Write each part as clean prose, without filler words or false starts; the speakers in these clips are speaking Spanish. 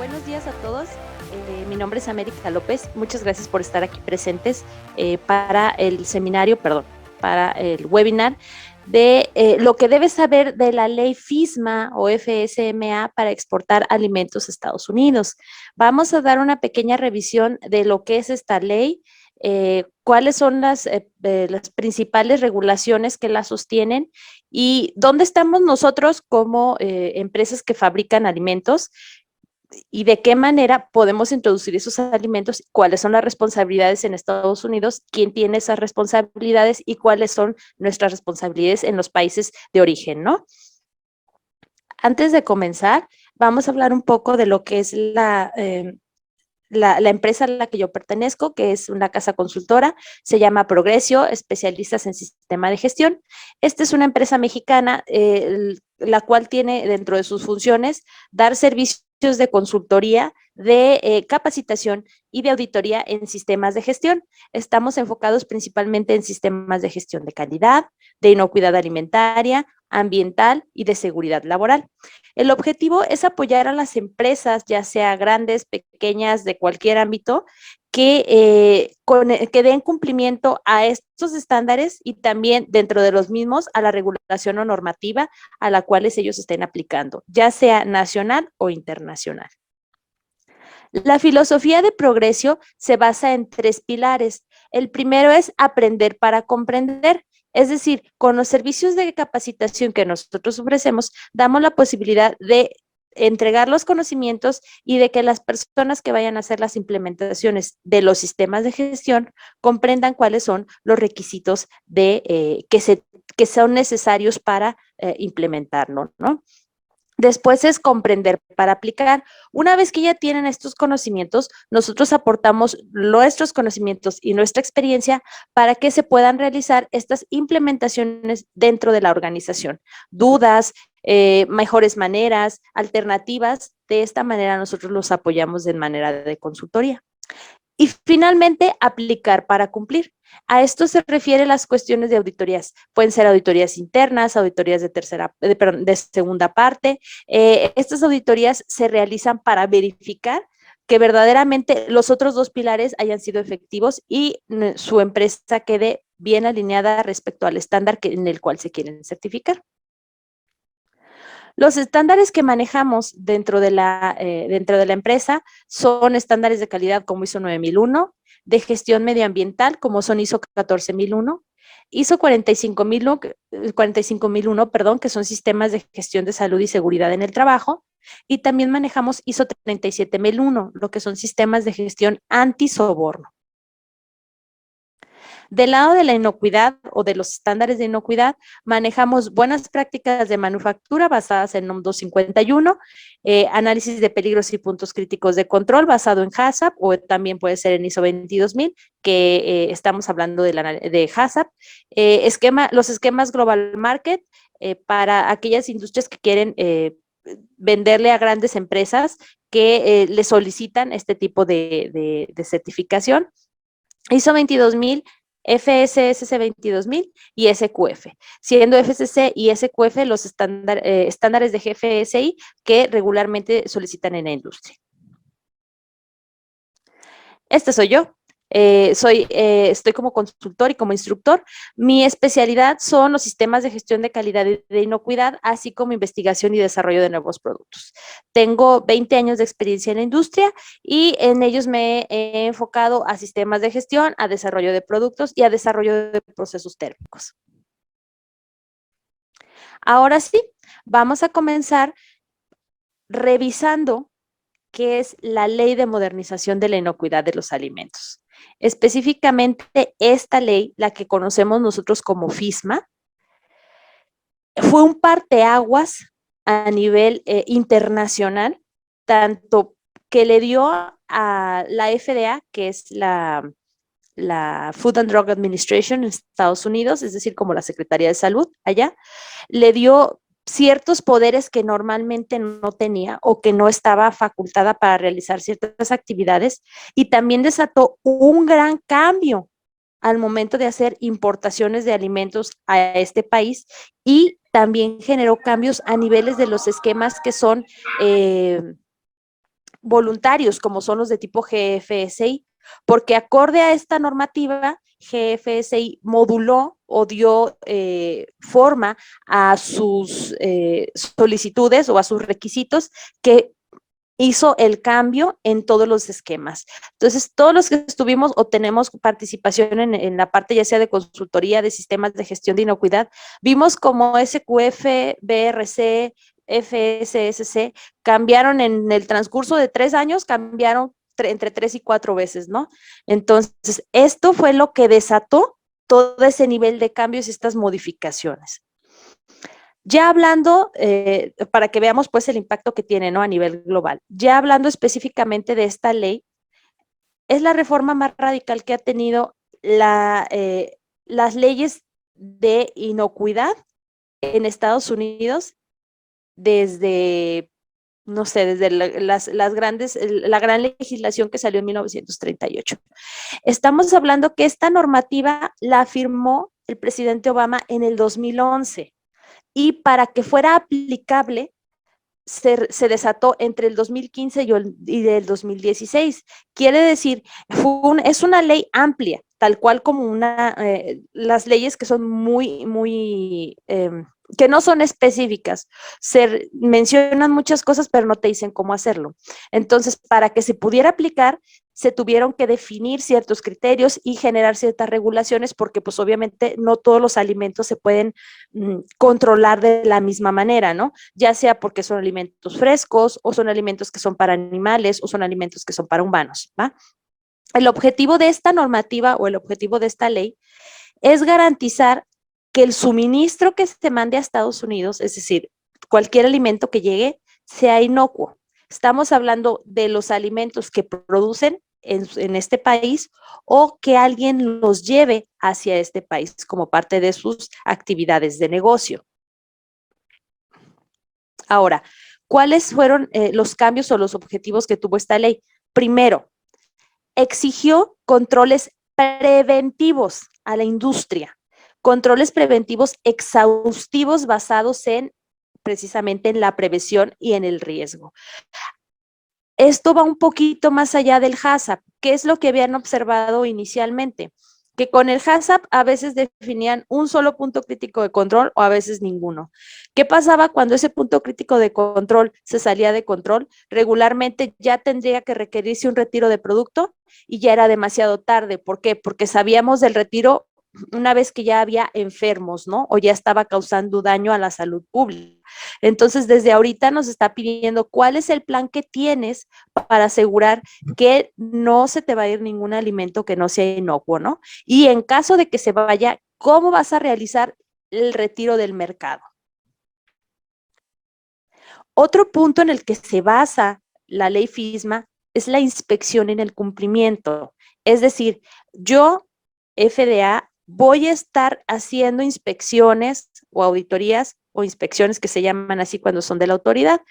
Buenos días a todos. Mi nombre es América López. Muchas gracias por estar aquí presentes para el seminario, perdón, para el webinar de lo que debes saber de la ley FISMA o FSMA para exportar alimentos a Estados Unidos. Vamos a dar una pequeña revisión de lo que es esta ley, cuáles son las principales regulaciones que la sostienen y dónde estamos nosotros como empresas que fabrican alimentos y de qué manera podemos introducir esos alimentos, cuáles son las responsabilidades en Estados Unidos, quién tiene esas responsabilidades y cuáles son nuestras responsabilidades en los países de origen, ¿no? Antes de comenzar, vamos a hablar un poco de lo que es la empresa a la que yo pertenezco, que es una casa consultora, se llama Progresio, especialistas en sistema de gestión. Esta es una empresa mexicana, la cual tiene dentro de sus funciones dar servicios de consultoría, de capacitación y de auditoría en sistemas de gestión. Estamos enfocados principalmente en sistemas de gestión de calidad, de inocuidad alimentaria, ambiental y de seguridad laboral. El objetivo es apoyar a las empresas, ya sea grandes, pequeñas, de cualquier ámbito, que den cumplimiento a estos estándares y también dentro de los mismos a la regulación o normativa a la cual ellos estén aplicando, ya sea nacional o internacional. La filosofía de Progresio se basa en tres pilares. El primero es aprender para comprender. Es decir, con los servicios de capacitación que nosotros ofrecemos, damos la posibilidad de entregar los conocimientos y de que las personas que vayan a hacer las implementaciones de los sistemas de gestión comprendan cuáles son los requisitos que son necesarios para implementarlo, ¿no? Después es comprender para aplicar. Una vez que ya tienen estos conocimientos, nosotros aportamos nuestros conocimientos y nuestra experiencia para que se puedan realizar estas implementaciones dentro de la organización. Dudas, mejores maneras, alternativas. De esta manera nosotros los apoyamos de manera de consultoría. Y finalmente, aplicar para cumplir. A esto se refiere las cuestiones de auditorías. Pueden ser auditorías internas, auditorías de segunda parte. Estas auditorías se realizan para verificar que verdaderamente los otros dos pilares hayan sido efectivos y su empresa quede bien alineada respecto al estándar en el cual se quieren certificar. Los estándares que manejamos dentro de la empresa son estándares de calidad como ISO 9001, de gestión medioambiental como son ISO 14001, ISO 45001, perdón, que son sistemas de gestión de salud y seguridad en el trabajo, y también manejamos ISO 37001, lo que son sistemas de gestión antisoborno. Del lado de la inocuidad o de los estándares de inocuidad, manejamos buenas prácticas de manufactura basadas en NOM 251, análisis de peligros y puntos críticos de control basado en HACCP o también puede ser en ISO 22000, que estamos hablando de HACCP, los esquemas Global Market para aquellas industrias que quieren venderle a grandes empresas que le solicitan este tipo de certificación. ISO 22000, FSSC 22000 y SQF, siendo FSC y SQF los estándares de GFSI que regularmente solicitan en la industria. Este soy yo. Estoy como consultor y como instructor. Mi especialidad son los sistemas de gestión de calidad y de inocuidad, así como investigación y desarrollo de nuevos productos. Tengo 20 años de experiencia en la industria y en ellos me he enfocado a sistemas de gestión, a desarrollo de productos y a desarrollo de procesos térmicos. Ahora sí, vamos a comenzar revisando qué es la Ley de Modernización de la Inocuidad de los Alimentos. Específicamente, esta ley, la que conocemos nosotros como FISMA, fue un parteaguas a nivel internacional, tanto que le dio a la FDA, que es la Food and Drug Administration en Estados Unidos, es decir, como la Secretaría de Salud allá, le dio ciertos poderes que normalmente no tenía o que no estaba facultada para realizar ciertas actividades y también desató un gran cambio al momento de hacer importaciones de alimentos a este país y también generó cambios a niveles de los esquemas que son voluntarios, como son los de tipo GFSI, porque acorde a esta normativa, GFSI moduló o dio forma a sus solicitudes o a sus requisitos que hizo el cambio en todos los esquemas. Entonces, todos los que estuvimos o tenemos participación en la parte ya sea de consultoría, de sistemas de gestión de inocuidad, vimos como SQF, BRC, FSSC cambiaron en el transcurso de 3 años, cambiaron entre 3 y 4 veces, ¿no? Entonces, esto fue lo que desató todo ese nivel de cambios y estas modificaciones. Ya hablando, para que veamos pues el impacto que tiene, ¿no? A nivel global, ya hablando específicamente de esta ley, es la reforma más radical que ha tenido las leyes de inocuidad en Estados Unidos desde, no sé, desde la gran legislación que salió en 1938. Estamos hablando que esta normativa la firmó el presidente Obama en el 2011 y para que fuera aplicable se desató entre el 2015 y el 2016. Quiere decir, es una ley amplia, tal cual como las leyes que son muy, que no son específicas. Se mencionan muchas cosas, pero no te dicen cómo hacerlo. Entonces, para que se pudiera aplicar, se tuvieron que definir ciertos criterios y generar ciertas regulaciones, porque pues obviamente no todos los alimentos se pueden controlar de la misma manera, ¿no? Ya sea porque son alimentos frescos o son alimentos que son para animales o son alimentos que son para humanos, ¿va? El objetivo de esta normativa o el objetivo de esta ley es garantizar que el suministro que se mande a Estados Unidos, es decir, cualquier alimento que llegue, sea inocuo. Estamos hablando de los alimentos que producen en este país o que alguien los lleve hacia este país como parte de sus actividades de negocio. Ahora, ¿cuáles fueron los cambios o los objetivos que tuvo esta ley? Primero, exigió controles preventivos a la industria, controles preventivos exhaustivos basados precisamente en la prevención y en el riesgo. Esto va un poquito más allá del HACCP. ¿Qué es lo que habían observado inicialmente? Que con el HACCP a veces definían un solo punto crítico de control o a veces ninguno. ¿Qué pasaba cuando ese punto crítico de control se salía de control? Regularmente ya tendría que requerirse un retiro de producto y ya era demasiado tarde. ¿Por qué? Porque sabíamos del retiro una vez que ya había enfermos, ¿no? O ya estaba causando daño a la salud pública. Entonces, desde ahorita nos está pidiendo cuál es el plan que tienes para asegurar que no se te va a ir ningún alimento que no sea inocuo, ¿no? Y en caso de que se vaya, ¿cómo vas a realizar el retiro del mercado? Otro punto en el que se basa la ley FISMA es la inspección en el cumplimiento. Es decir, yo, FDA, voy a estar haciendo inspecciones o auditorías o inspecciones que se llaman así cuando son de la autoridad.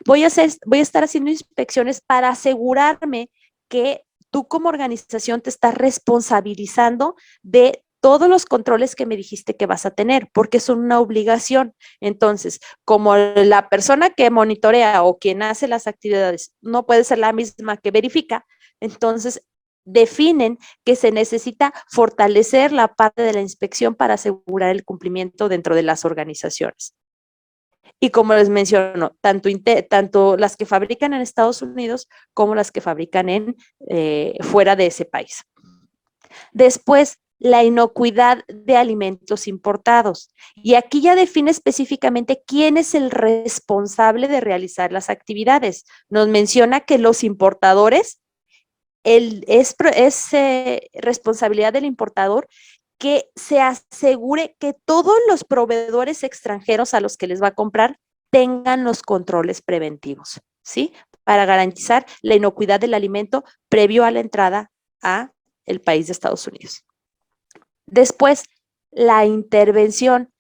Voy a estar haciendo inspecciones para asegurarme que tú como organización te estás responsabilizando de todos los controles que me dijiste que vas a tener, porque son una obligación. Entonces, como la persona que monitorea o quien hace las actividades no puede ser la misma que verifica, entonces definen que se necesita fortalecer la parte de la inspección para asegurar el cumplimiento dentro de las organizaciones. Y como les menciono, tanto las que fabrican en Estados Unidos como las que fabrican fuera de ese país. Después, la inocuidad de alimentos importados. Y aquí ya define específicamente quién es el responsable de realizar las actividades. Nos menciona que los importadores es responsabilidad del importador que se asegure que todos los proveedores extranjeros a los que les va a comprar tengan los controles preventivos, ¿sí? Para garantizar la inocuidad del alimento previo a la entrada a el país de Estados Unidos. Después, la intervención.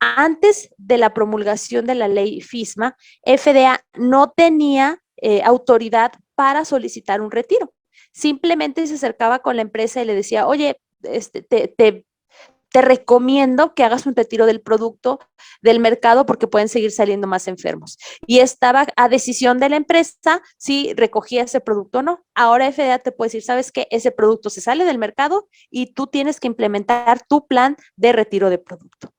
Antes de la promulgación de la ley FISMA, FDA no tenía autoridad para solicitar un retiro. Simplemente se acercaba con la empresa y le decía, oye, te recomiendo que hagas un retiro del producto del mercado porque pueden seguir saliendo más enfermos. Y estaba a decisión de la empresa si recogía ese producto o no. Ahora FDA te puede decir, ¿sabes qué? Ese producto se sale del mercado y tú tienes que implementar tu plan de retiro de producto.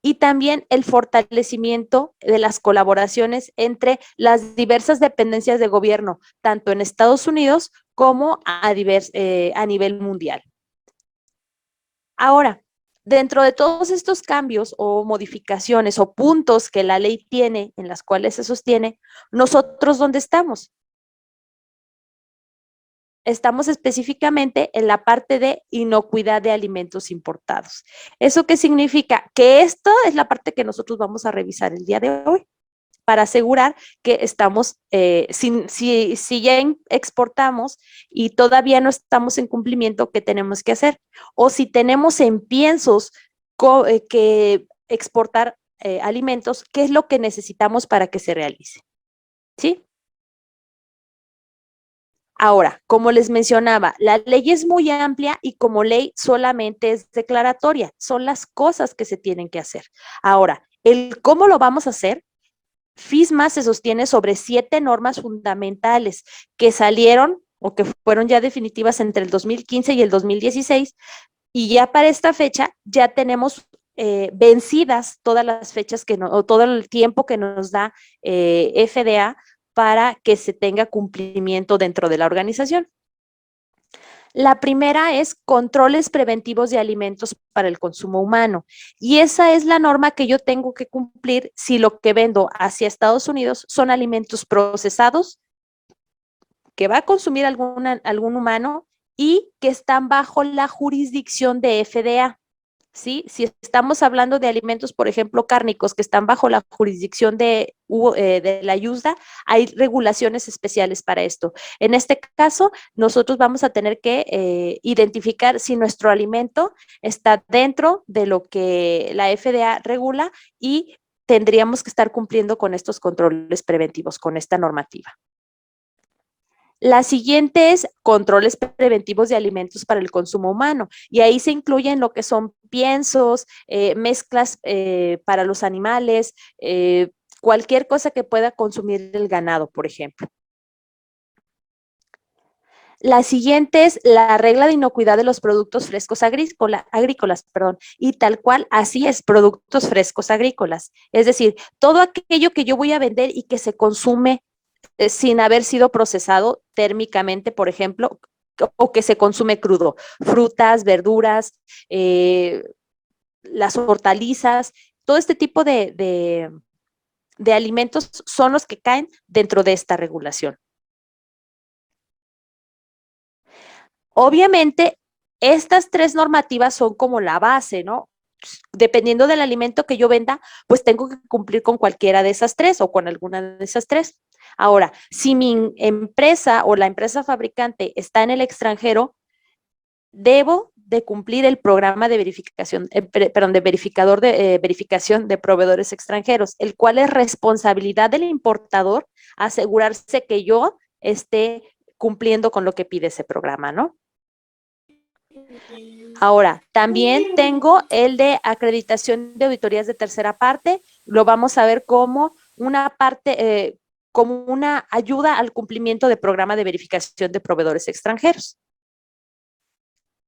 Y también el fortalecimiento de las colaboraciones entre las diversas dependencias de gobierno, tanto en Estados Unidos como a nivel mundial. Ahora, dentro de todos estos cambios o modificaciones o puntos que la ley tiene en las cuales se sostiene, nosotros ¿dónde estamos? Estamos específicamente en la parte de inocuidad de alimentos importados. ¿Eso qué significa? Que esto es la parte que nosotros vamos a revisar el día de hoy para asegurar que estamos, si ya exportamos y todavía no estamos en cumplimiento, ¿qué tenemos que hacer? O si tenemos en piensos que exportar alimentos, ¿qué es lo que necesitamos para que se realice? ¿Sí? Ahora, como les mencionaba, la ley es muy amplia y como ley solamente es declaratoria, son las cosas que se tienen que hacer. Ahora, el cómo lo vamos a hacer, FISMA se sostiene sobre 7 normas fundamentales que salieron o que fueron ya definitivas entre el 2015 y el 2016 y ya para esta fecha ya tenemos vencidas todas las fechas o todo el tiempo que nos da FDA para que se tenga cumplimiento dentro de la organización. La primera es controles preventivos de alimentos para el consumo humano. Y esa es la norma que yo tengo que cumplir si lo que vendo hacia Estados Unidos son alimentos procesados que va a consumir algún humano y que están bajo la jurisdicción de FDA. ¿Sí? Si estamos hablando de alimentos, por ejemplo, cárnicos que están bajo la jurisdicción de la IUSDA, hay regulaciones especiales para esto. En este caso, nosotros vamos a tener que identificar si nuestro alimento está dentro de lo que la FDA regula y tendríamos que estar cumpliendo con estos controles preventivos, con esta normativa. La siguiente es controles preventivos de alimentos para el consumo humano y ahí se incluyen lo que son piensos, mezclas para los animales, cualquier cosa que pueda consumir el ganado, por ejemplo. La siguiente es la regla de inocuidad de los productos frescos agrícolas, perdón, y tal cual así es, productos frescos agrícolas. Es decir, todo aquello que yo voy a vender y que se consume sin haber sido procesado térmicamente, por ejemplo, o que se consume crudo. Frutas, verduras, las hortalizas, todo este tipo de alimentos son los que caen dentro de esta regulación. Obviamente, estas 3 normativas son como la base, ¿no? Dependiendo del alimento que yo venda, pues tengo que cumplir con cualquiera de esas 3 o con alguna de esas 3. Ahora, si mi empresa o la empresa fabricante está en el extranjero, debo de cumplir el programa de verificación, de verificador de verificación de proveedores extranjeros, el cual es responsabilidad del importador asegurarse que yo esté cumpliendo con lo que pide ese programa, ¿no? Ahora, también tengo el de acreditación de auditorías de tercera parte. Lo vamos a ver como una parte, como una ayuda al cumplimiento del programa de verificación de proveedores extranjeros.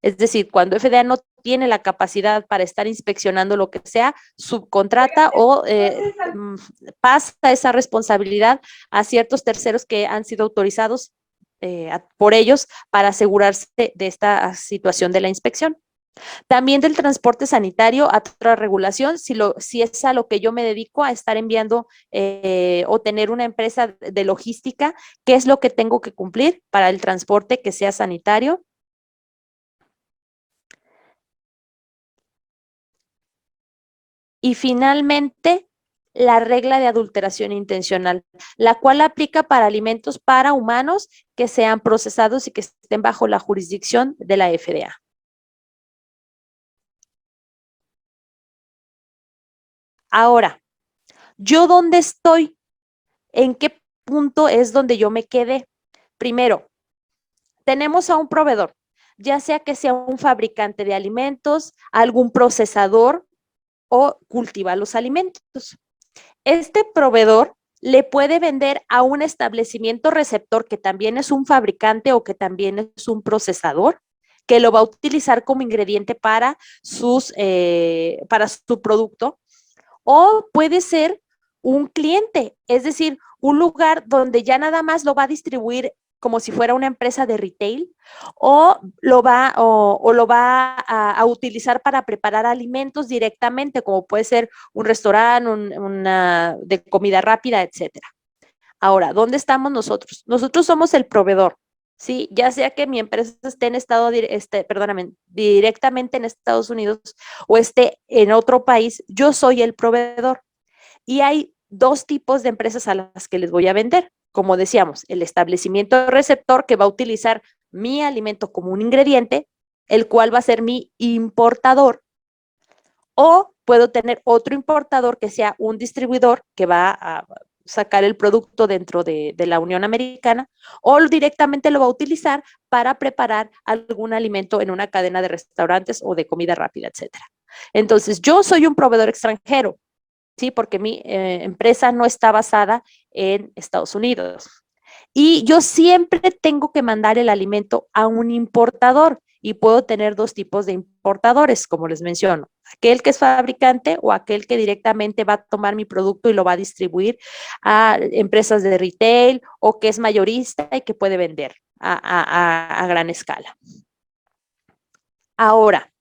Es decir, cuando FDA no tiene la capacidad para estar inspeccionando lo que sea, subcontrata o pasa esa responsabilidad a ciertos terceros que han sido autorizados por ellos para asegurarse de esta situación de la inspección. También del transporte sanitario a otra regulación, si es a lo que yo me dedico a estar enviando o tener una empresa de logística, ¿qué es lo que tengo que cumplir para el transporte que sea sanitario? Y finalmente, la regla de adulteración intencional, la cual aplica para alimentos para humanos que sean procesados y que estén bajo la jurisdicción de la FDA. Ahora, ¿yo dónde estoy? ¿En qué punto es donde yo me quedé? Primero, tenemos a un proveedor. ya sea que sea un fabricante de alimentos, algún procesador o cultiva los alimentos. Este proveedor le puede vender a un establecimiento receptor que también es un fabricante o que también es un procesador, que lo va a utilizar como ingrediente para su producto, o puede ser un cliente, es decir, un lugar donde ya nada más lo va a distribuir como si fuera una empresa de retail, o lo va a utilizar para preparar alimentos directamente, como puede ser un restaurante, una de comida rápida, etcétera. Ahora, ¿dónde estamos nosotros? Nosotros somos el proveedor, ¿sí? Ya sea que mi empresa esté perdóname, directamente en Estados Unidos o esté en otro país, yo soy el proveedor. Y hay dos tipos de empresas a las que les voy a vender. Como decíamos, el establecimiento receptor que va a utilizar mi alimento como un ingrediente, el cual va a ser mi importador. O puedo tener otro importador que sea un distribuidor que va a sacar el producto dentro de la Unión Americana, o directamente lo va a utilizar para preparar algún alimento en una cadena de restaurantes o de comida rápida, etcétera. Entonces, yo soy un proveedor extranjero, ¿sí? Porque mi empresa no está basada en Estados Unidos. Y yo siempre tengo que mandar el alimento a un importador y puedo tener dos tipos de importadores, como les menciono, aquel que es fabricante o aquel que directamente va a tomar mi producto y lo va a distribuir a empresas de retail o que es mayorista y que puede vender a gran escala. Ahora,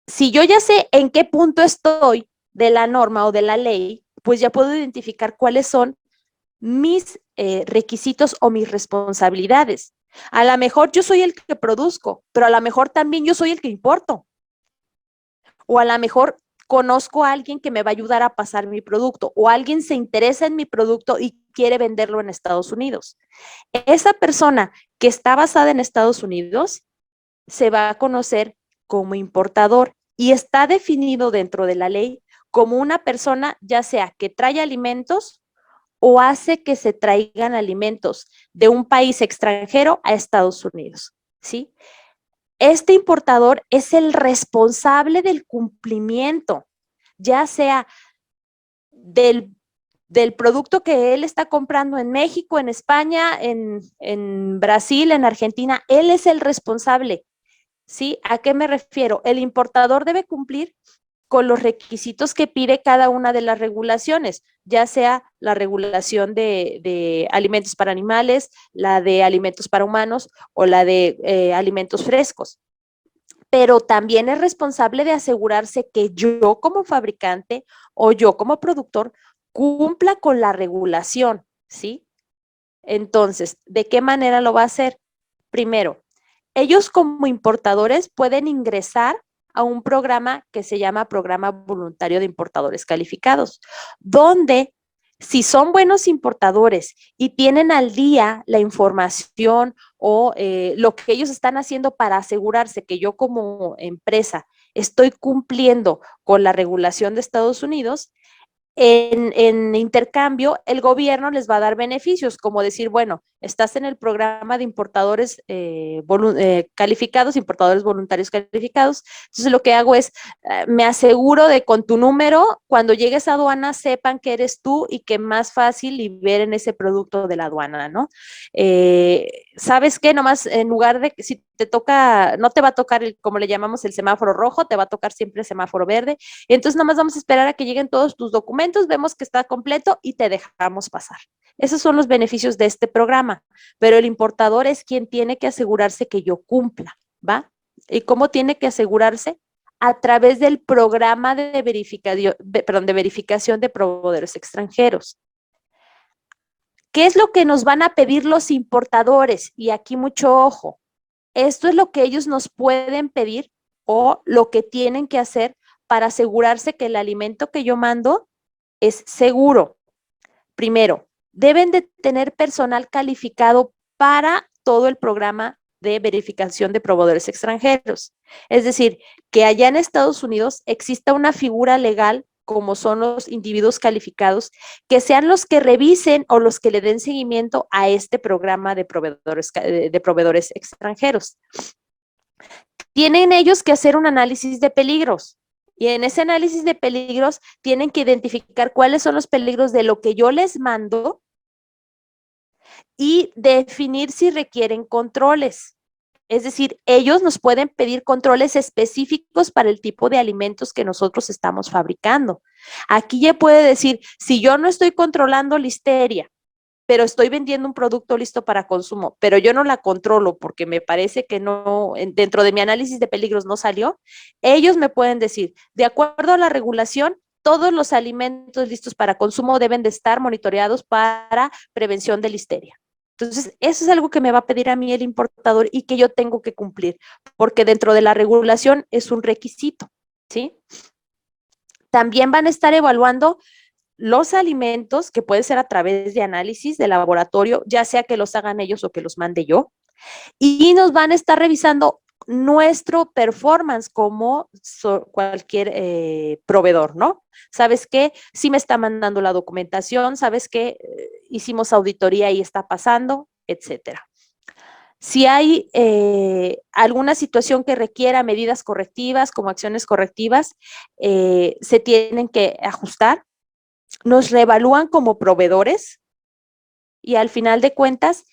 si yo ya sé en qué punto estoy de la norma o de la ley, pues ya puedo identificar cuáles son mis requisitos o mis responsabilidades. A lo mejor yo soy el que produzco, pero a lo mejor también yo soy el que importo. O a lo mejor conozco a alguien que me va a ayudar a pasar mi producto, o alguien se interesa en mi producto y quiere venderlo en Estados Unidos. Esa persona que está basada en Estados Unidos se va a conocer como importador y está definido dentro de la ley como una persona, ya sea que trae alimentos o hace que se traigan alimentos de un país extranjero a Estados Unidos, ¿sí? Este importador es el responsable del cumplimiento, ya sea del, del producto que él está comprando en México, en España, en Brasil, en Argentina, él es el responsable, ¿sí? ¿A qué me refiero? El importador debe cumplir con los requisitos que pide cada una de las regulaciones, ya sea la regulación de alimentos para animales, la de alimentos para humanos o la de alimentos frescos. Pero también es responsable de asegurarse que yo como fabricante o yo como productor cumpla con la regulación, ¿sí? Entonces, ¿de qué manera lo va a hacer? Primero, ellos como importadores pueden ingresar a un programa que se llama Programa Voluntario de Importadores Calificados, donde si son buenos importadores y tienen al día la información o lo que ellos están haciendo para asegurarse que yo como empresa estoy cumpliendo con la regulación de Estados Unidos, en intercambio, el gobierno les va a dar beneficios, como decir, bueno, estás en el programa de importadores calificados, importadores voluntarios calificados. Entonces, lo que hago es, me aseguro de con tu número, cuando llegues a aduana, sepan que eres tú y que más fácil liberen ese producto de la aduana, ¿no? ¿Sabes qué? Nomás en lugar de, si te toca, no te va a tocar, como le llamamos, el semáforo rojo, te va a tocar siempre el semáforo verde. Y entonces nomás vamos a esperar a que lleguen todos tus documentos, vemos que está completo y te dejamos pasar. Esos son los beneficios de este programa, pero el importador es quien tiene que asegurarse que yo cumpla, ¿va? ¿Y cómo tiene que asegurarse? A través del programa de verificación de proveedores extranjeros. ¿Qué es lo que nos van a pedir los importadores? Y aquí mucho ojo. Esto es lo que ellos nos pueden pedir o lo que tienen que hacer para asegurarse que el alimento que yo mando es seguro. Primero, deben de tener personal calificado para todo el programa de verificación de proveedores extranjeros. Es decir, que allá en Estados Unidos exista una figura legal como son los individuos calificados, que sean los que revisen o los que le den seguimiento a este programa de proveedores extranjeros. Tienen ellos que hacer un análisis de peligros. Y en ese análisis de peligros tienen que identificar cuáles son los peligros de lo que yo les mando y definir si requieren controles. Es decir, ellos nos pueden pedir controles específicos para el tipo de alimentos que nosotros estamos fabricando. Aquí ya puede decir, si yo no estoy controlando listeria, pero estoy vendiendo un producto listo para consumo, pero yo no la controlo porque me parece que no, dentro de mi análisis de peligros no salió, ellos me pueden decir, de acuerdo a la regulación, todos los alimentos listos para consumo deben de estar monitoreados para prevención de listeria. Entonces, eso es algo que me va a pedir a mí el importador y que yo tengo que cumplir, porque dentro de la regulación es un requisito, ¿sí? También van a estar evaluando los alimentos, que puede ser a través de análisis de laboratorio, ya sea que los hagan ellos o que los mande yo, y nos van a estar revisando nuestro performance como cualquier proveedor, ¿no? ¿Sabes qué? Sí me está mandando la documentación, ¿sabes qué? Hicimos auditoría y está pasando, etcétera. Si hay alguna situación que requiera medidas correctivas, como acciones correctivas, se tienen que ajustar. Nos reevalúan como proveedores y al final de cuentas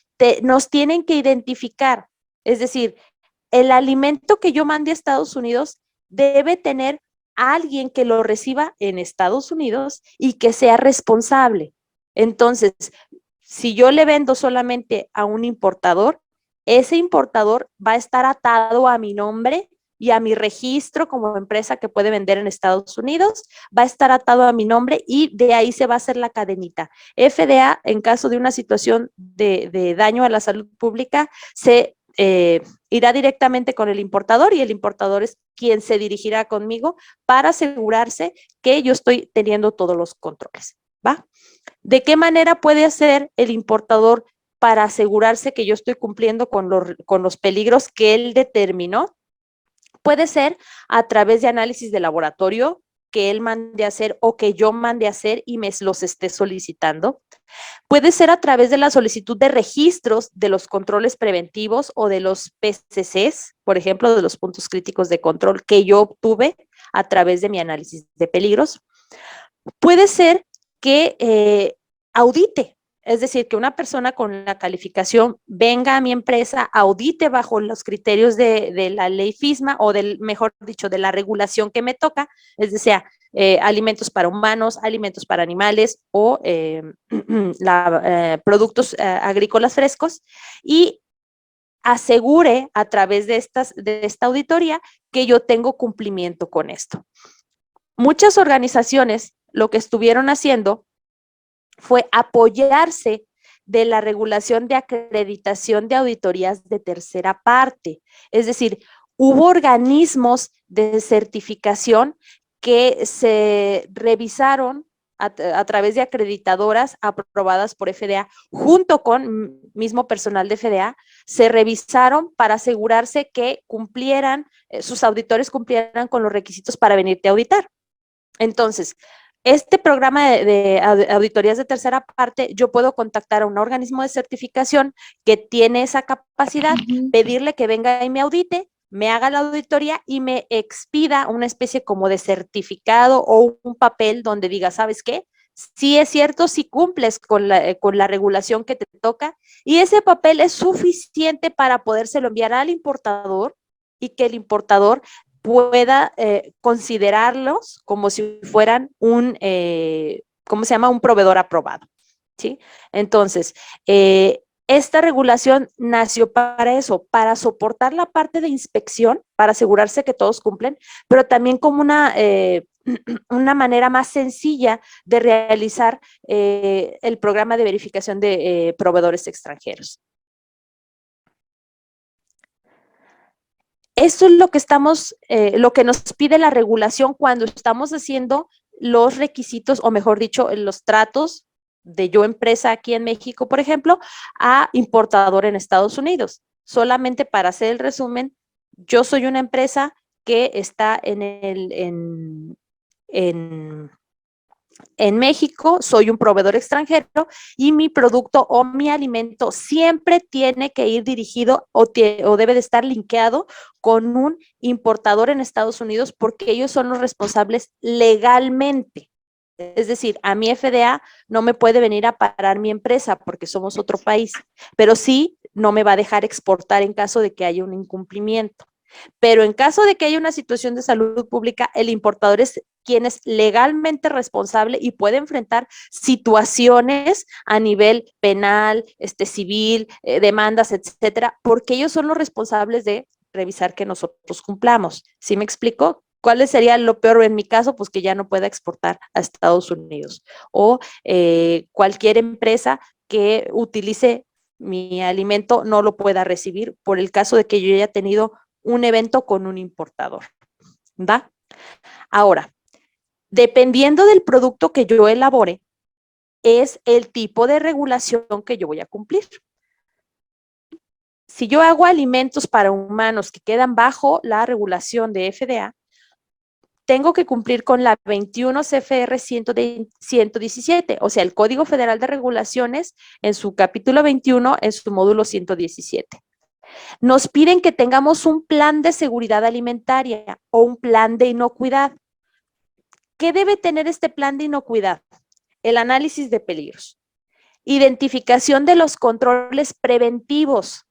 nos tienen que identificar. Es decir, el alimento que yo mande a Estados Unidos debe tener a alguien que lo reciba en Estados Unidos y que sea responsable. Entonces, si yo le vendo solamente a un importador, ese importador va a estar atado a mi nombre y a mi registro como empresa que puede vender en Estados Unidos, va a estar atado a mi nombre y de ahí se va a hacer la cadenita. FDA, en caso de una situación de daño a la salud pública, se irá directamente con el importador y el importador es quien se dirigirá conmigo para asegurarse que yo estoy teniendo todos los controles, ¿va? ¿De qué manera puede hacer el importador para asegurarse que yo estoy cumpliendo con los peligros que él determinó? Puede ser a través de análisis de laboratorio que él mande a hacer o que yo mande a hacer y me los esté solicitando. Puede ser a través de la solicitud de registros de los controles preventivos o de los PCCs, por ejemplo, de los puntos críticos de control que yo obtuve a través de mi análisis de peligros. Puede ser que audite, es decir, que una persona con la calificación venga a mi empresa, audite bajo los criterios de la ley FISMA o mejor dicho, de la regulación que me toca, es decir, alimentos para humanos, alimentos para animales o productos agrícolas frescos y asegure a través de esta auditoría que yo tengo cumplimiento con esto. Muchas organizaciones lo que estuvieron haciendo fue apoyarse de la regulación de acreditación de auditorías de tercera parte. Es decir, hubo organismos de certificación que se revisaron a través de acreditadoras aprobadas por FDA, junto con mismo personal de FDA, se revisaron para asegurarse que cumplieran, sus auditores cumplieran con los requisitos para venirte a auditar. Entonces, este programa de auditorías de tercera parte, yo puedo contactar a un organismo de certificación que tiene esa capacidad, pedirle que venga y me audite, me haga la auditoría y me expida una especie como de certificado o un papel donde diga, ¿sabes qué? Sí es cierto, si cumples con la regulación que te toca y ese papel es suficiente para podérselo enviar al importador y que el importador pueda considerarlos como si fueran ¿cómo se llama? Un proveedor aprobado, ¿sí? Entonces, esta regulación nació para eso, para soportar la parte de inspección, para asegurarse que todos cumplen, pero también como una manera más sencilla de realizar el programa de verificación de proveedores extranjeros. Eso es lo que nos pide la regulación cuando estamos haciendo los requisitos, o mejor dicho, los tratos de yo empresa aquí en México, por ejemplo, a importador en Estados Unidos. Solamente para hacer el resumen, yo soy una empresa que está en En México soy un proveedor extranjero y mi producto o mi alimento siempre tiene que ir dirigido o debe de estar linkeado con un importador en Estados Unidos porque ellos son los responsables legalmente. Es decir, a mi FDA no me puede venir a parar mi empresa porque somos otro país, pero sí no me va a dejar exportar en caso de que haya un incumplimiento. Pero en caso de que haya una situación de salud pública, el importador es quien es legalmente responsable y puede enfrentar situaciones a nivel penal, civil, demandas, etcétera, porque ellos son los responsables de revisar que nosotros cumplamos. ¿Sí me explico? ¿Cuál sería lo peor en mi caso? Pues que ya no pueda exportar a Estados Unidos o cualquier empresa que utilice mi alimento no lo pueda recibir por el caso de que yo haya tenido un evento con un importador. ¿Va? Ahora, dependiendo del producto que yo elabore, es el tipo de regulación que yo voy a cumplir. Si yo hago alimentos para humanos que quedan bajo la regulación de FDA, tengo que cumplir con la 21 CFR 117, o sea, el Código Federal de Regulaciones en su capítulo 21, en su módulo 117. Nos piden que tengamos un plan de seguridad alimentaria o un plan de inocuidad. ¿Qué debe tener este plan de inocuidad? El análisis de peligros, identificación de los controles preventivos.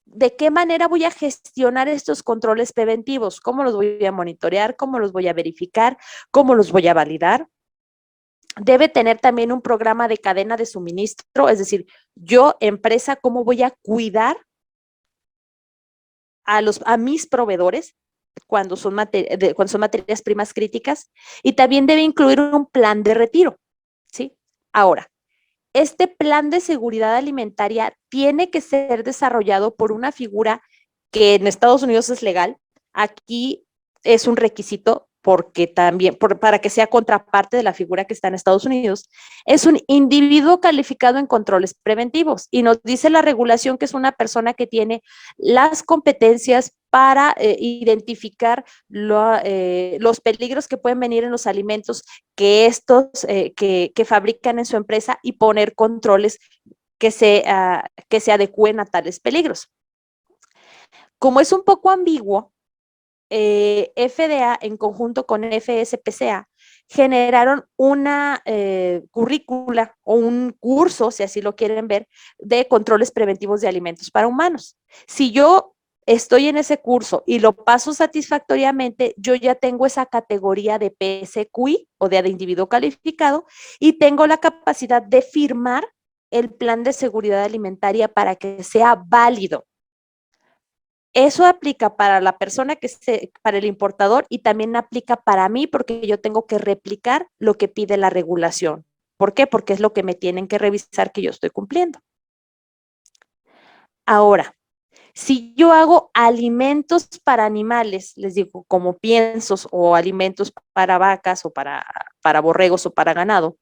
¿De qué manera voy a gestionar estos controles preventivos? ¿Cómo los voy a monitorear? ¿Cómo los voy a verificar? ¿Cómo los voy a validar? Debe tener también un programa de cadena de suministro, es decir, yo, empresa, ¿cómo voy a cuidar a mis proveedores cuando son materias primas críticas? Y también debe incluir un plan de retiro, ¿sí? Ahora, este plan de seguridad alimentaria tiene que ser desarrollado por una figura que en Estados Unidos es legal. Aquí es un requisito porque también, para que sea contraparte de la figura que está en Estados Unidos, es un individuo calificado en controles preventivos y nos dice la regulación que es una persona que tiene las competencias para identificar los peligros que pueden venir en los alimentos que estos que fabrican en su empresa y poner controles que se adecúen a tales peligros. Como es un poco ambiguo, FDA en conjunto con FSPCA generaron una currícula o un curso, si así lo quieren ver, de controles preventivos de alimentos para humanos. Si yo estoy en ese curso y lo paso satisfactoriamente, yo ya tengo esa categoría de PSQI o de individuo calificado y tengo la capacidad de firmar el plan de seguridad alimentaria para que sea válido. Eso aplica para la persona para el importador y también aplica para mí porque yo tengo que replicar lo que pide la regulación. ¿Por qué? Porque es lo que me tienen que revisar que yo estoy cumpliendo. Ahora, si yo hago alimentos para animales, les digo, como piensos o alimentos para vacas o para borregos o para ganado,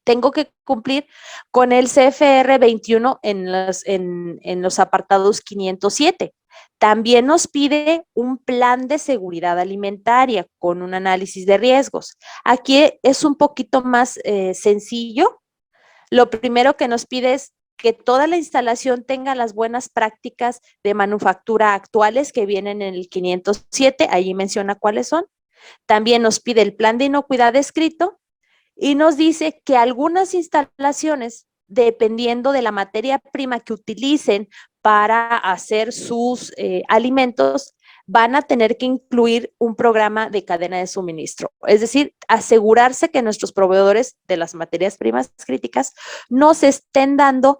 tengo que cumplir con el CFR 21 en los apartados 507. También nos pide un plan de seguridad alimentaria con un análisis de riesgos. Aquí es un poquito más sencillo. Lo primero que nos pide es que toda la instalación tenga las buenas prácticas de manufactura actuales que vienen en el 507, allí menciona cuáles son. También nos pide el plan de inocuidad escrito y nos dice que algunas instalaciones, dependiendo de la materia prima que utilicen para hacer sus alimentos, van a tener que incluir un programa de cadena de suministro. Es decir, asegurarse que nuestros proveedores de las materias primas críticas nos estén dando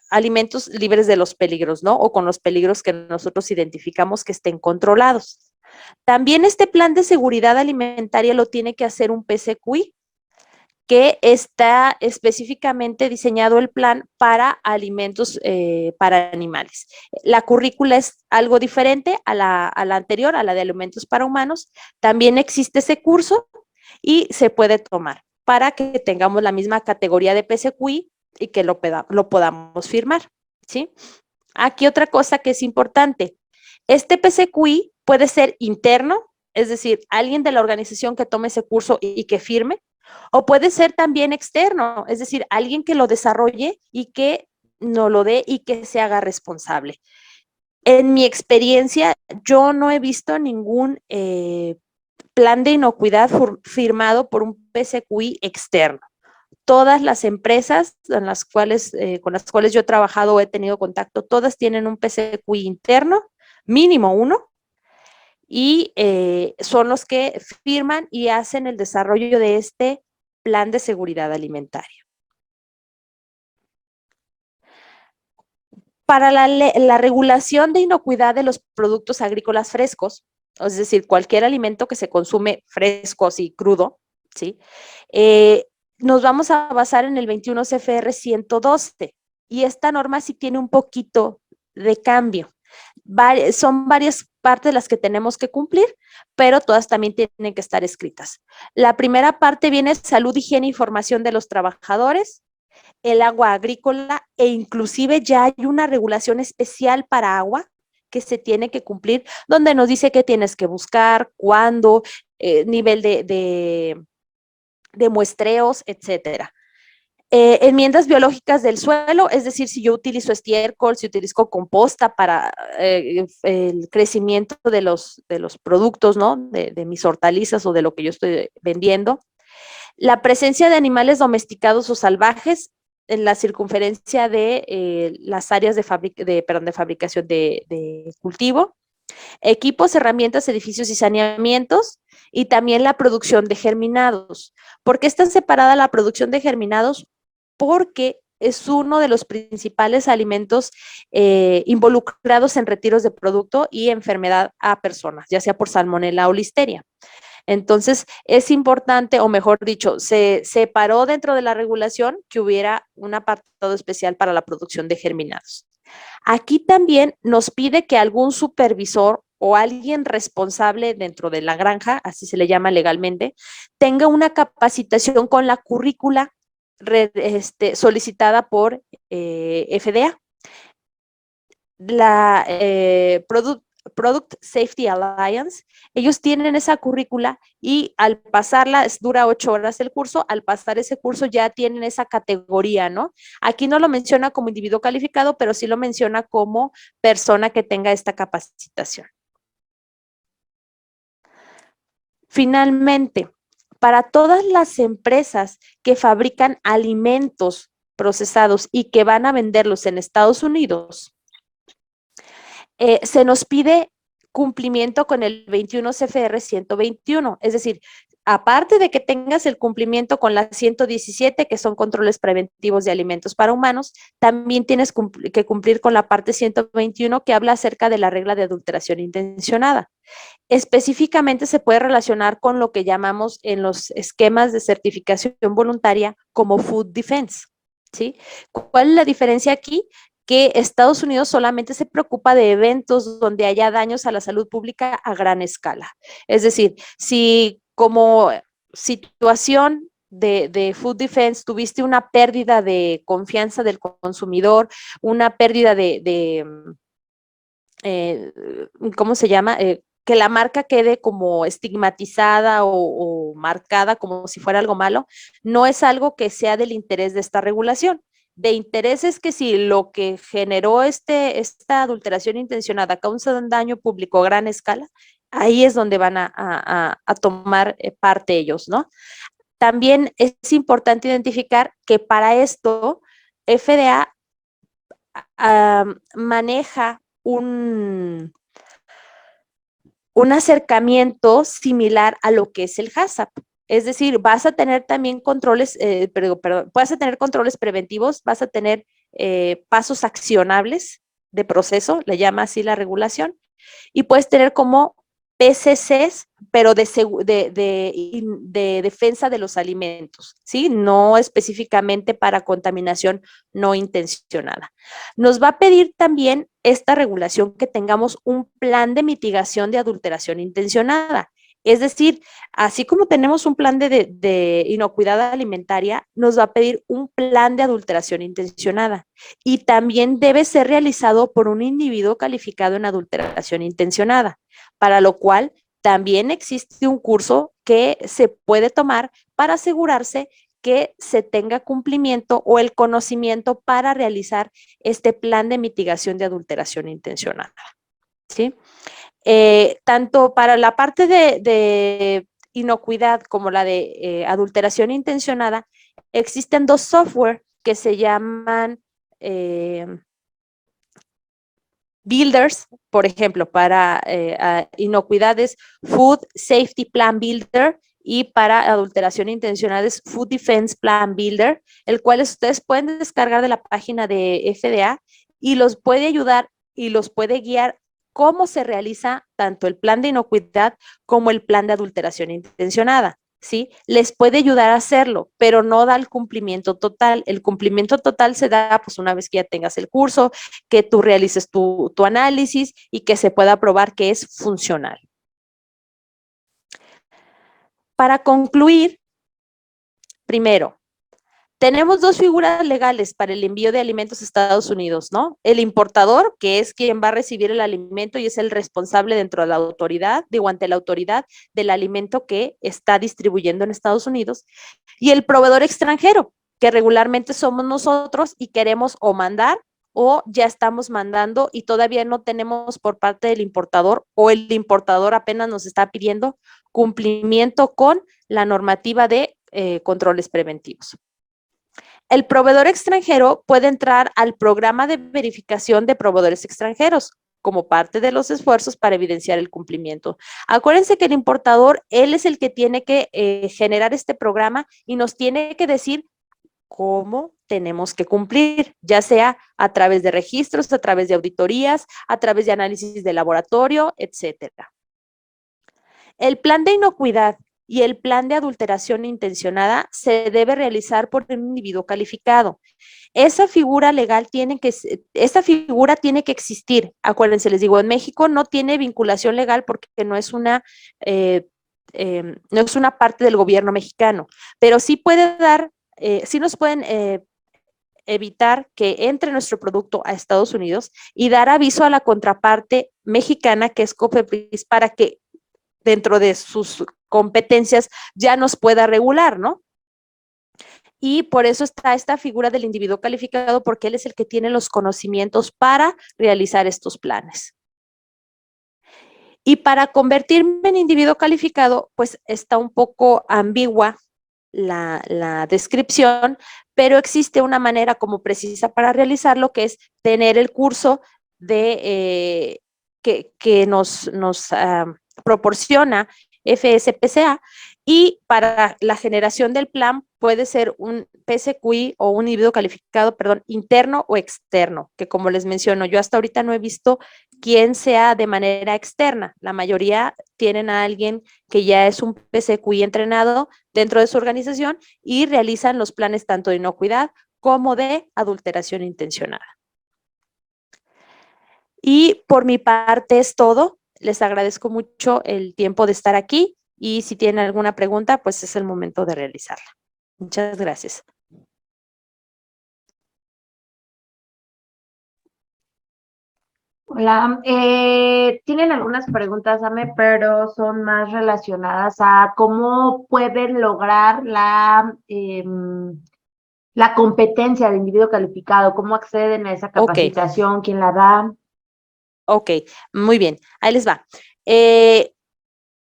alimentos libres de los peligros, ¿no? O con los peligros que nosotros identificamos que estén controlados. También este plan de seguridad alimentaria lo tiene que hacer un PSQI, que está específicamente diseñado el plan para alimentos para animales. La currícula es algo diferente a la anterior, a la de alimentos para humanos. También existe ese curso y se puede tomar para que tengamos la misma categoría de PSQI y que lo podamos firmar, ¿sí? Aquí otra cosa que es importante. Este PSQI puede ser interno es decir, alguien de la organización que tome ese curso y que firme, o puede ser también externo, es decir, alguien que lo desarrolle y que no lo dé y que se haga responsable. En mi experiencia, yo no he visto ningún plan de inocuidad firmado por un PCQI externo. Todas las empresas con las cuales yo he trabajado o he tenido contacto, todas tienen un PCQI interno, mínimo uno, y son los que firman y hacen el desarrollo de este plan de seguridad alimentaria. Para la regulación de inocuidad de los productos agrícolas frescos, es decir, cualquier alimento que se consume fresco, así crudo, ¿sí? Nos vamos a basar en el 21 CFR 112 y esta norma sí tiene un poquito de cambio. Son varias partes las que tenemos que cumplir, pero todas también tienen que estar escritas. La primera parte viene salud, higiene y formación de los trabajadores, el agua agrícola e inclusive ya hay una regulación especial para agua que se tiene que cumplir, donde nos dice qué tienes que buscar, cuándo, nivel de muestreos, etcétera. Enmiendas biológicas del suelo, es decir, si yo utilizo estiércol, si utilizo composta para el crecimiento de los productos, ¿no? De mis hortalizas o de lo que yo estoy vendiendo. La presencia de animales domesticados o salvajes en la circunferencia de las áreas de fabricación de cultivo, equipos, herramientas, edificios y saneamientos, y también la producción de germinados. ¿Por qué está separada la producción de germinados? Porque es uno de los principales alimentos involucrados en retiros de producto y enfermedad a personas, ya sea por salmonela o listeria. Entonces, es importante, o mejor dicho, se separó dentro de la regulación que hubiera un apartado especial para la producción de germinados. Aquí también nos pide que algún supervisor o alguien responsable dentro de la granja, así se le llama legalmente, tenga una capacitación con la currícula solicitada por FDA. La Product Safety Alliance, ellos tienen esa currícula y al pasarla, dura 8 horas el curso, al pasar ese curso ya tienen esa categoría, ¿no? Aquí no lo menciona como individuo calificado, pero sí lo menciona como persona que tenga esta capacitación. Finalmente, para todas las empresas que fabrican alimentos procesados y que van a venderlos en Estados Unidos, se nos pide cumplimiento con el 21 CFR 121, es decir, aparte de que tengas el cumplimiento con la 117, que son controles preventivos de alimentos para humanos, también tienes que cumplir con la parte 121 que habla acerca de la regla de adulteración intencionada. Específicamente se puede relacionar con lo que llamamos en los esquemas de certificación voluntaria como Food Defense, ¿sí? ¿Cuál es la diferencia aquí? Que Estados Unidos solamente se preocupa de eventos donde haya daños a la salud pública a gran escala. Es decir, si como situación de Food Defense tuviste una pérdida de confianza del consumidor, una pérdida ¿cómo se llama? Que la marca quede como estigmatizada o marcada como si fuera algo malo, no es algo que sea del interés de esta regulación. De interés es que si lo que generó esta adulteración intencionada causa un daño público a gran escala, ahí es donde van a tomar parte ellos, ¿no? También es importante identificar que para esto FDA maneja un acercamiento similar a lo que es el HACCP. Es decir, vas a tener también controles, vas a tener controles preventivos, vas a tener pasos accionables de proceso, le llama así la regulación, y puedes tener como PCCs, pero de defensa de los alimentos, ¿sí? No específicamente para contaminación no intencionada. Nos va a pedir también esta regulación que tengamos un plan de mitigación de adulteración intencionada. Es decir, así como tenemos un plan de inocuidad alimentaria, nos va a pedir un plan de adulteración intencionada y también debe ser realizado por un individuo calificado en adulteración intencionada, para lo cual también existe un curso que se puede tomar para asegurarse que se tenga cumplimiento o el conocimiento para realizar este plan de mitigación de adulteración intencionada, ¿sí? Tanto para la parte de inocuidad como la de adulteración intencionada, existen dos software que se llaman builders, por ejemplo, para inocuidades, Food Safety Plan Builder, y para adulteración intencional es Food Defense Plan Builder, el cual ustedes pueden descargar de la página de FDA y los puede ayudar y los puede guiar cómo se realiza tanto el plan de inocuidad como el plan de adulteración intencionada. ¿Sí? Les puede ayudar a hacerlo, pero no da el cumplimiento total. El cumplimiento total se da pues una vez que ya tengas el curso, que tú realices tu análisis y que se pueda probar que es funcional. Para concluir, primero, tenemos dos figuras legales para el envío de alimentos a Estados Unidos, ¿no? El importador, que es quien va a recibir el alimento y es el responsable dentro de la autoridad, digo, ante la autoridad del alimento que está distribuyendo en Estados Unidos, y el proveedor extranjero, que regularmente somos nosotros y queremos o mandar o ya estamos mandando y todavía no tenemos por parte del importador o el importador apenas nos está pidiendo cumplimiento con la normativa de controles preventivos. El proveedor extranjero puede entrar al programa de verificación de proveedores extranjeros como parte de los esfuerzos para evidenciar el cumplimiento. Acuérdense que el importador, él es el que tiene que generar este programa y nos tiene que decir cómo tenemos que cumplir, ya sea a través de registros, a través de auditorías, a través de análisis de laboratorio, etcétera. El plan de inocuidad y el plan de adulteración intencionada se debe realizar por un individuo calificado. Esa figura legal esta figura tiene que existir. Acuérdense, les digo, en México no tiene vinculación legal porque no es una parte del gobierno mexicano, pero sí puede dar, sí nos pueden evitar que entre nuestro producto a Estados Unidos y dar aviso a la contraparte mexicana, que es COFEPRIS, para que dentro de sus competencias ya nos pueda regular, ¿no? Y por eso está esta figura del individuo calificado, porque él es el que tiene los conocimientos para realizar estos planes. Y para convertirme en individuo calificado, pues está un poco ambigua la descripción, pero existe una manera como precisa para realizarlo, que es tener el curso de, que nos proporciona FSPCA, y para la generación del plan puede ser un PSQI o un individuo calificado, perdón, interno o externo, que como les menciono, yo hasta ahorita no he visto quién sea de manera externa. La mayoría tienen a alguien que ya es un PSQI entrenado dentro de su organización y realizan los planes tanto de inocuidad como de adulteración intencionada. Y por mi parte es todo. Les agradezco mucho el tiempo de estar aquí y si tienen alguna pregunta, pues es el momento de realizarla. Muchas gracias. Hola, tienen algunas preguntas, Ame, pero son más relacionadas a cómo pueden lograr la competencia de individuo calificado, cómo acceden a esa capacitación, quién la da. Ok, muy bien, ahí les va.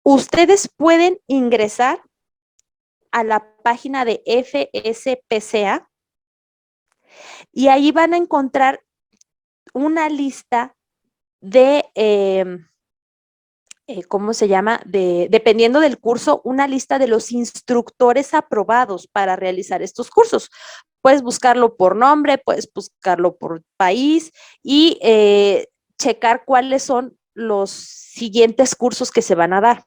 Ustedes pueden ingresar a la página de FSPCA y ahí van a encontrar una lista de, ¿cómo se llama? Dependiendo del curso, una lista de los instructores aprobados para realizar estos cursos. Puedes buscarlo por nombre, puedes buscarlo por país y checar cuáles son los siguientes cursos que se van a dar.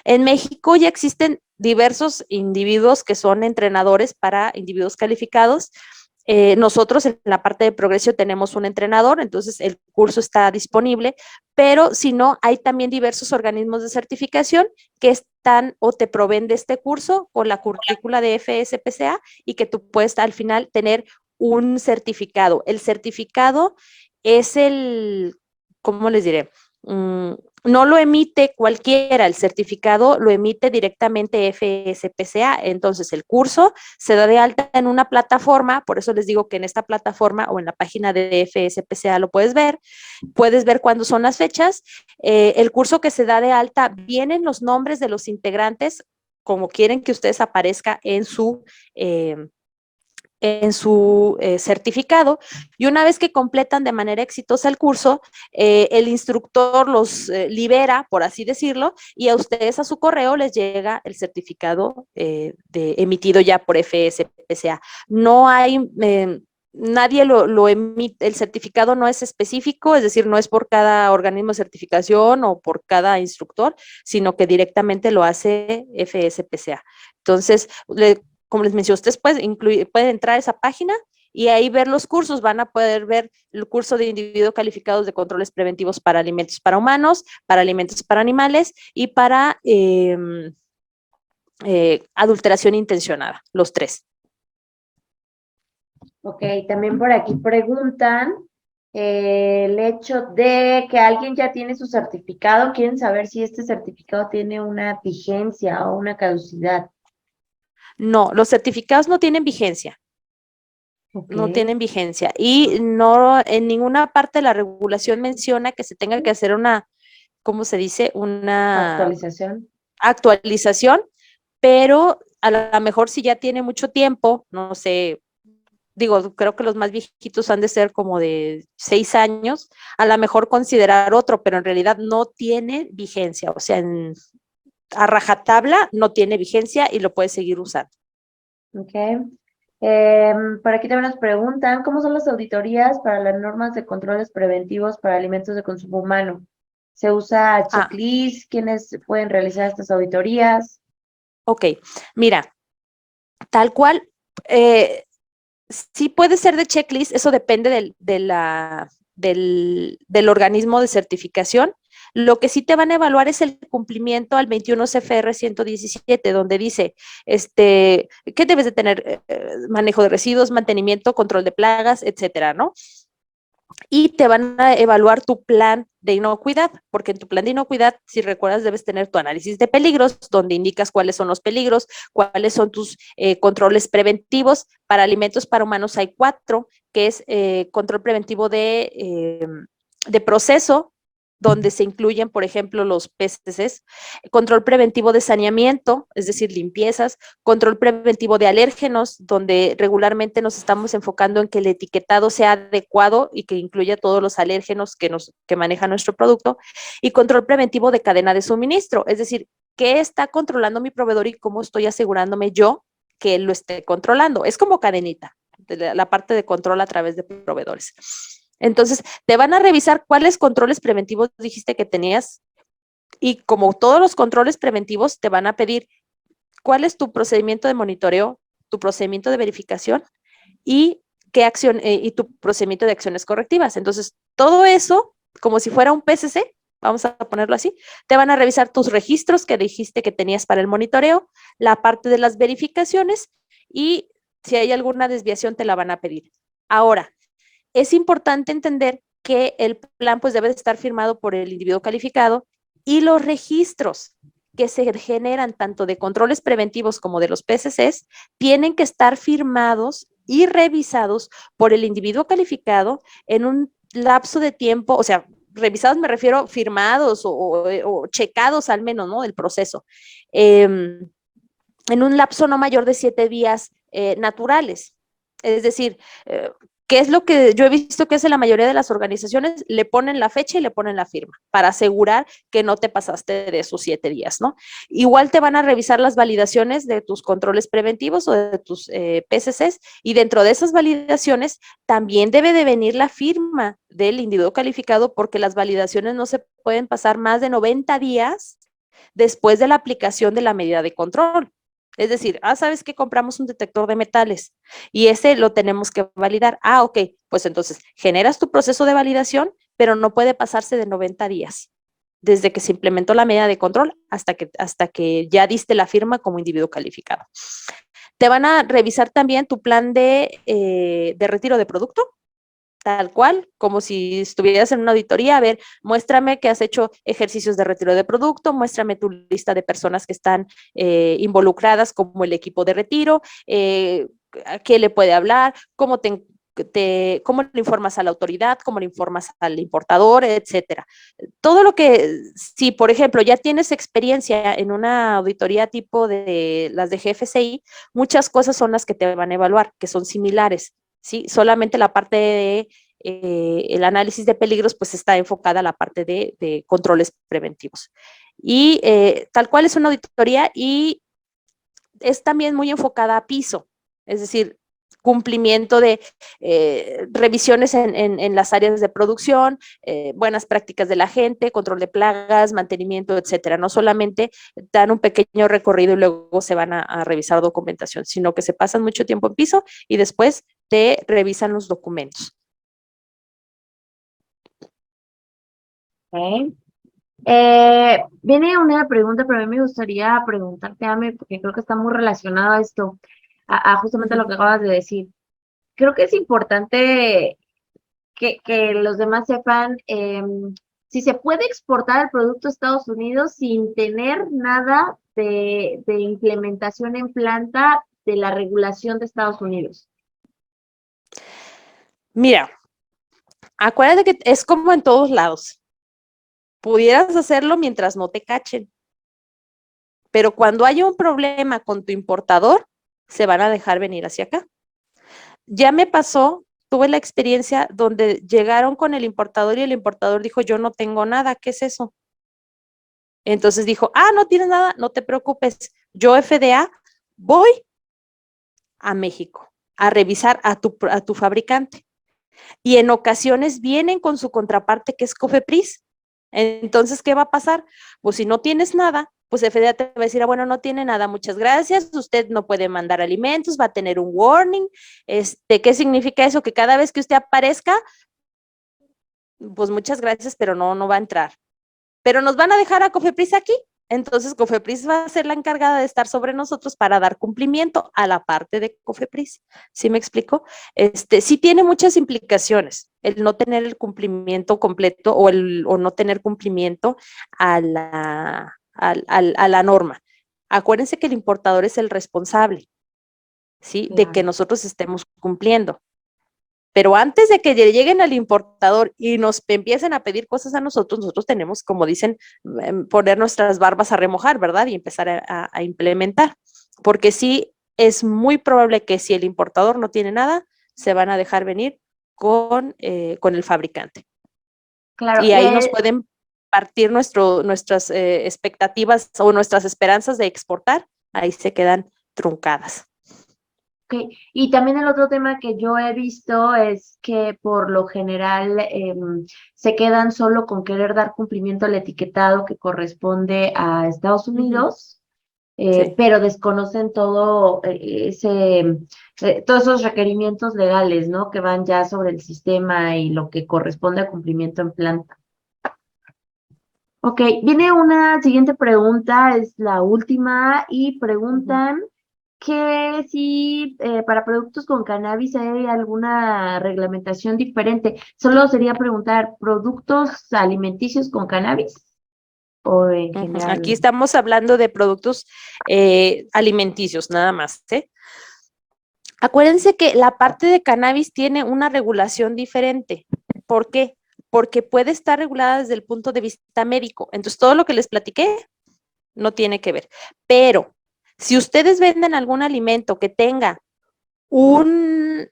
En México ya existen diversos individuos que son entrenadores para individuos calificados. Nosotros en la parte de Progresio tenemos un entrenador, entonces el curso está disponible, pero si no, hay también diversos organismos de certificación que están o te proveen de este curso con la currícula de FSPCA y que tú puedes al final tener un certificado. El certificado es ¿cómo les diré? no lo emite cualquiera, el certificado lo emite directamente FSPCA. Entonces, el curso se da de alta en una plataforma, por eso les digo que en esta plataforma o en la página de FSPCA lo puedes ver cuándo son las fechas. El curso que se da de alta, vienen los nombres de los integrantes, como quieren que ustedes aparezca en su certificado, y una vez que completan de manera exitosa el curso, el instructor los libera, por así decirlo, y a ustedes a su correo les llega el certificado emitido ya por FSPCA. No hay... nadie lo emite, el certificado no es específico, es decir, no es por cada organismo de certificación o por cada instructor, sino que directamente lo hace FSPCA. Entonces, como les mencioné, ustedes pueden entrar a esa página y ahí ver los cursos. Van a poder ver el curso de individuos calificados de controles preventivos para alimentos para humanos, para alimentos para animales y para adulteración intencionada, los tres. Ok, también por aquí preguntan el hecho de que alguien ya tiene su certificado, quieren saber si este certificado tiene una vigencia o una caducidad. No, los certificados no tienen vigencia. Ok, No tienen vigencia y no en ninguna parte de la regulación menciona que se tenga que hacer una, ¿cómo se dice? Una actualización. actualización, pero a lo mejor si ya tiene mucho tiempo, no sé, digo, creo que los más viejitos han de ser como de 6 años, a lo mejor considerar otro, pero en realidad no tiene vigencia, o sea, a rajatabla no tiene vigencia y lo puedes seguir usando. Ok. Por aquí también nos preguntan, ¿cómo son las auditorías para las normas de controles preventivos para alimentos de consumo humano? ¿Se usa Ah, checklist? ¿Quiénes pueden realizar estas auditorías? ok, mira, tal cual, sí puede ser de checklist, eso depende del organismo de certificación. Lo que sí te van a evaluar es el cumplimiento al 21 CFR 117, donde dice, ¿qué debes de tener? Manejo de residuos, mantenimiento, control de plagas, etcétera, ¿no? Y te van a evaluar tu plan de inocuidad, porque en tu plan de inocuidad, si recuerdas, debes tener tu análisis de peligros, donde indicas cuáles son los peligros, cuáles son tus controles preventivos. Para alimentos para humanos hay 4, que es control preventivo de proceso, donde se incluyen, por ejemplo, los PCCs, control preventivo de saneamiento, es decir, limpiezas, control preventivo de alérgenos, donde regularmente nos estamos enfocando en que el etiquetado sea adecuado y que incluya todos los alérgenos que maneja nuestro producto, y control preventivo de cadena de suministro, es decir, qué está controlando mi proveedor y cómo estoy asegurándome yo que él lo esté controlando. Es como cadenita, la parte de control a través de proveedores. Entonces, te van a revisar cuáles controles preventivos dijiste que tenías y como todos los controles preventivos te van a pedir cuál es tu procedimiento de monitoreo, tu procedimiento de verificación y qué acción y tu procedimiento de acciones correctivas. Entonces, todo eso, como si fuera un PCC, vamos a ponerlo así, te van a revisar tus registros que dijiste que tenías para el monitoreo, la parte de las verificaciones y si hay alguna desviación te la van a pedir. Ahora, es importante entender que el plan pues debe estar firmado por el individuo calificado y los registros que se generan tanto de controles preventivos como de los PCCs tienen que estar firmados y revisados por el individuo calificado en un lapso de tiempo, o sea, revisados me refiero firmados o checados al menos, ¿no? Del proceso. En un lapso no mayor de 7 días naturales. Es decir, ¿qué es lo que yo he visto que hace la mayoría de las organizaciones? Le ponen la fecha y le ponen la firma para asegurar que no te pasaste de esos 7 días, ¿no? Igual te van a revisar las validaciones de tus controles preventivos o de tus PCCs y dentro de esas validaciones también debe de venir la firma del individuo calificado porque las validaciones no se pueden pasar más de 90 días después de la aplicación de la medida de control. Es decir, ¿sabes que compramos un detector de metales y ese lo tenemos que validar? Ok, pues entonces generas tu proceso de validación, pero no puede pasarse de 90 días desde que se implementó la medida de control hasta que ya diste la firma como individuo calificado. Te van a revisar también tu plan de retiro de producto, tal cual, como si estuvieras en una auditoría, a ver, muéstrame que has hecho ejercicios de retiro de producto, muéstrame tu lista de personas que están involucradas como el equipo de retiro, a qué le puede hablar, cómo le informas a la autoridad, cómo le informas al importador, etcétera. Todo lo que, si por ejemplo ya tienes experiencia en una auditoría tipo de las de GFCI, muchas cosas son las que te van a evaluar, que son similares, ¿sí? Solamente la parte de el análisis de peligros pues está enfocada a la parte de controles preventivos. Y tal cual es una auditoría y es también muy enfocada a piso, es decir, cumplimiento de revisiones en las áreas de producción, buenas prácticas de la gente, control de plagas, mantenimiento, etcétera. No solamente dan un pequeño recorrido y luego se van a revisar documentación, sino que se pasan mucho tiempo en piso y después te revisan los documentos. Ok. Viene una pregunta, pero a mí me gustaría preguntarte, Ame, porque creo que está muy relacionado a esto, a justamente lo que acabas de decir. Creo que es importante que los demás sepan si se puede exportar el producto a Estados Unidos sin tener nada de implementación en planta de la regulación de Estados Unidos. Mira, acuérdate que es como en todos lados. Pudieras hacerlo mientras no te cachen, pero cuando haya un problema con tu importador, se van a dejar venir hacia acá. Ya me pasó, tuve la experiencia donde llegaron con el importador y el importador dijo, yo no tengo nada, ¿qué es eso? Entonces dijo, no tienes nada, no te preocupes, yo FDA voy a México a revisar a tu fabricante. Y en ocasiones vienen con su contraparte que es COFEPRIS. Entonces, ¿qué va a pasar? Pues si no tienes nada, pues FDA te va a decir, bueno, no tiene nada, muchas gracias, usted no puede mandar alimentos, va a tener un warning. ¿Qué significa eso? Que cada vez que usted aparezca, pues muchas gracias, pero no va a entrar. Pero nos van a dejar a COFEPRIS aquí. Entonces, COFEPRIS va a ser la encargada de estar sobre nosotros para dar cumplimiento a la parte de COFEPRIS. ¿Sí me explico? Sí tiene muchas implicaciones el no tener el cumplimiento completo o no tener cumplimiento a la norma. Acuérdense que el importador es el responsable, ¿sí? De que Claro. nosotros estemos cumpliendo. Pero antes de que lleguen al importador y nos empiecen a pedir cosas a nosotros tenemos, como dicen, poner nuestras barbas a remojar, ¿verdad? Y empezar a implementar. Porque sí es muy probable que si el importador no tiene nada, se van a dejar venir con el fabricante. Claro, Y ahí nos pueden partir nuestras expectativas o nuestras esperanzas de exportar, ahí se quedan truncadas. ok. Y también el otro tema que yo he visto es que por lo general se quedan solo con querer dar cumplimiento al etiquetado que corresponde a Estados Unidos, Sí. pero desconocen todo todos esos requerimientos legales, ¿no? Que van ya sobre el sistema y lo que corresponde a cumplimiento en planta. Ok, viene una siguiente pregunta, es la última, y preguntan que si para productos con cannabis hay alguna reglamentación diferente. Solo sería preguntar, ¿productos alimenticios con cannabis o en Aquí general? estamos hablando de productos alimenticios, nada más. Acuérdense que la parte de cannabis tiene una regulación diferente. ¿Por qué? Porque puede estar regulada desde el punto de vista médico. Entonces, todo lo que les platiqué no tiene que ver. Pero si ustedes venden algún alimento que tenga un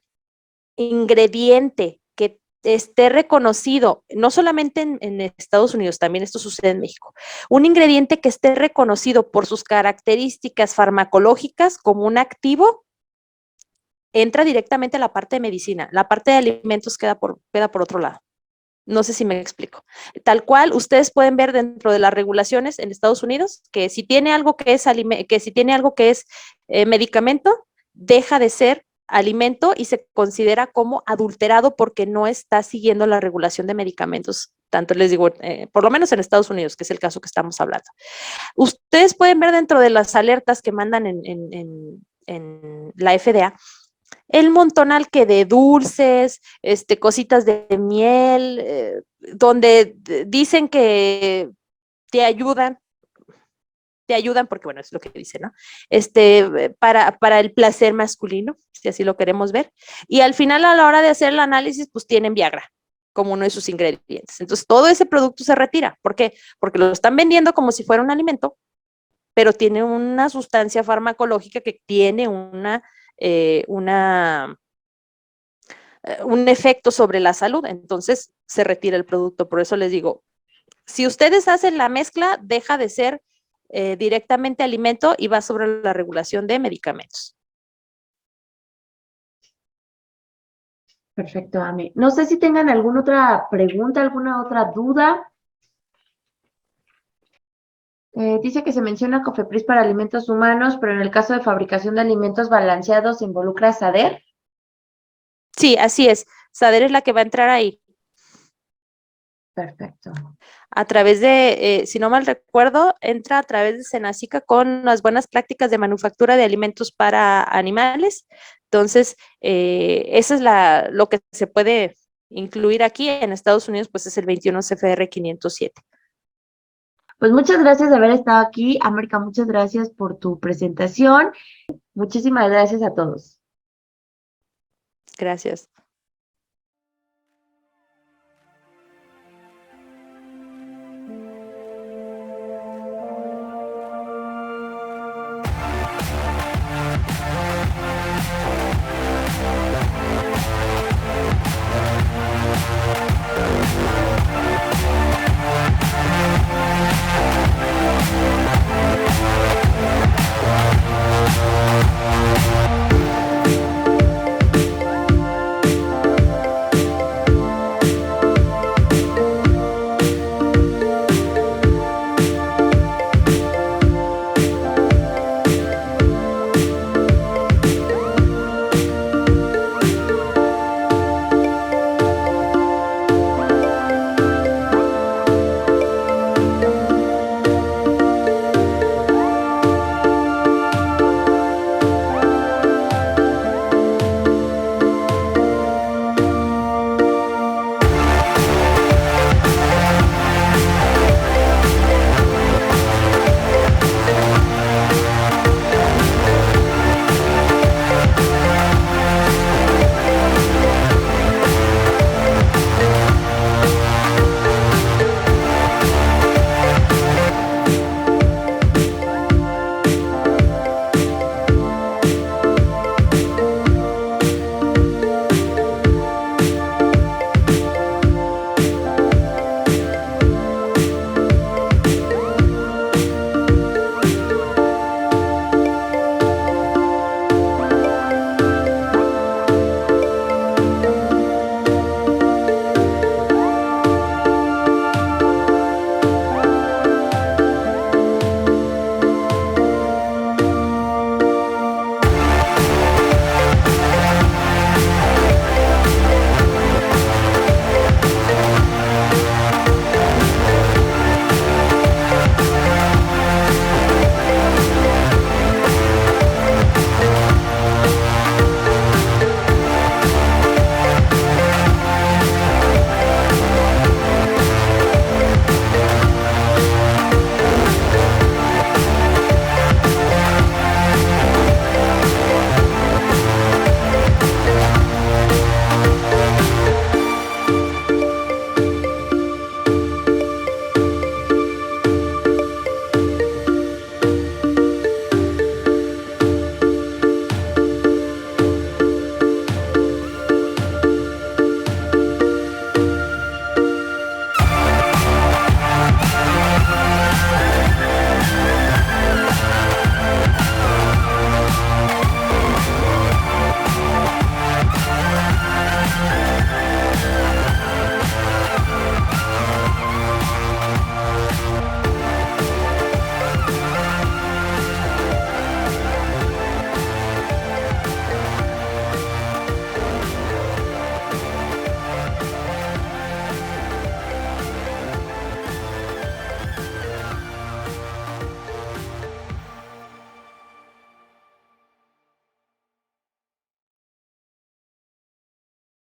ingrediente que esté reconocido, no solamente en Estados Unidos, también esto sucede en México, un ingrediente que esté reconocido por sus características farmacológicas como un activo, entra directamente a la parte de medicina. La parte de alimentos queda por otro lado. No sé si me explico. Tal cual, ustedes pueden ver dentro de las regulaciones en Estados Unidos que si tiene algo que es medicamento, deja de ser alimento y se considera como adulterado porque no está siguiendo la regulación de medicamentos. Tanto les digo, por lo menos en Estados Unidos, que es el caso que estamos hablando. Ustedes pueden ver dentro de las alertas que mandan en la FDA el montonal que de dulces, cositas de miel, donde dicen que te ayudan, porque bueno, es lo que dice, ¿no? Para el placer masculino, si así lo queremos ver. Y al final, a la hora de hacer el análisis, pues tienen Viagra como uno de sus ingredientes. Entonces, todo ese producto se retira. ¿Por qué? Porque lo están vendiendo como si fuera un alimento, pero tiene una sustancia farmacológica que tiene un efecto sobre la salud. Entonces, se retira el producto. Por eso les digo, si ustedes hacen la mezcla, deja de ser directamente alimento y va sobre la regulación de medicamentos. Perfecto, Ame. No sé si tengan alguna otra pregunta, alguna otra duda. Dice que se menciona COFEPRIS para alimentos humanos, pero en el caso de fabricación de alimentos balanceados se involucra SADER. Sí, así es. SADER es la que va a entrar ahí. Perfecto. A través de, si no mal recuerdo, entra a través de Senacica con las buenas prácticas de manufactura de alimentos para animales. Entonces, eso es lo que se puede incluir aquí. En Estados Unidos, pues es el 21 CFR 507. Pues muchas gracias de haber estado aquí. América, muchas gracias por tu presentación. Muchísimas gracias a todos. Gracias.